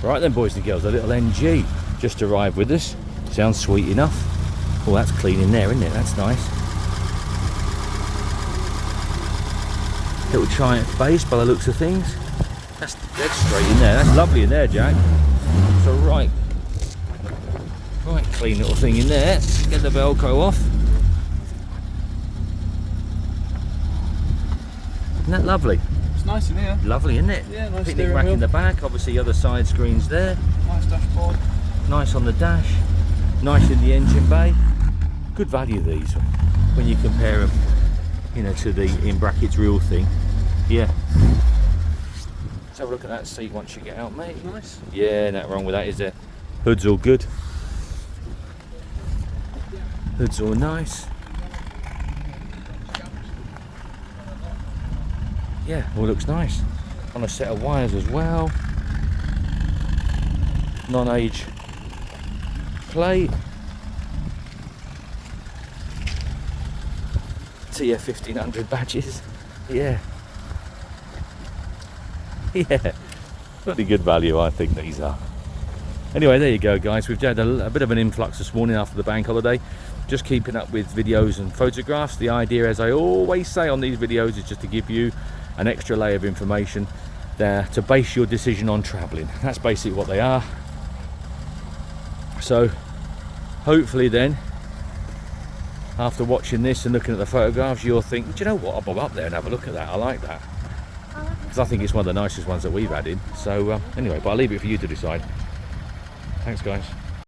Right then, boys and girls, a little NG just arrived with us. Sounds sweet enough. Oh, that's clean in there, isn't it? That's nice. Little Triumph base by the looks of things. That's dead straight in there. That's lovely in there, Jack. So right clean little thing in there. Get the Velcro off. Isn't that lovely? It's nice in here. Lovely, isn't it? Yeah, nice picnic rack in the back. Obviously, other side screens there. Nice dashboard. Nice on the dash. Nice in the engine bay. Good value these when you compare them, you know, to the in brackets real thing. Yeah. Let's have a look at that seat once you get out, mate. Nice. Yeah, nothing wrong with that, is there? Hood's all good. Hood's all nice. Yeah, all looks nice. On a set of wires as well. Non-age plate. TF 1500 badges. Yeah. Yeah. Pretty good value, I think these are. Anyway, there you go, guys. We've had a bit of an influx this morning after the bank holiday. Just keeping up with videos and photographs. The idea, as I always say on these videos, is just to give you an extra layer of information there to base your decision on travelling. That's basically what they are. So hopefully then, after watching this and looking at the photographs, you'll think, do you know what, I'll bob up there and have a look at that. I like that, because I think it's one of the nicest ones that we've had in. So anyway, but I'll leave it for you to decide. Thanks, guys.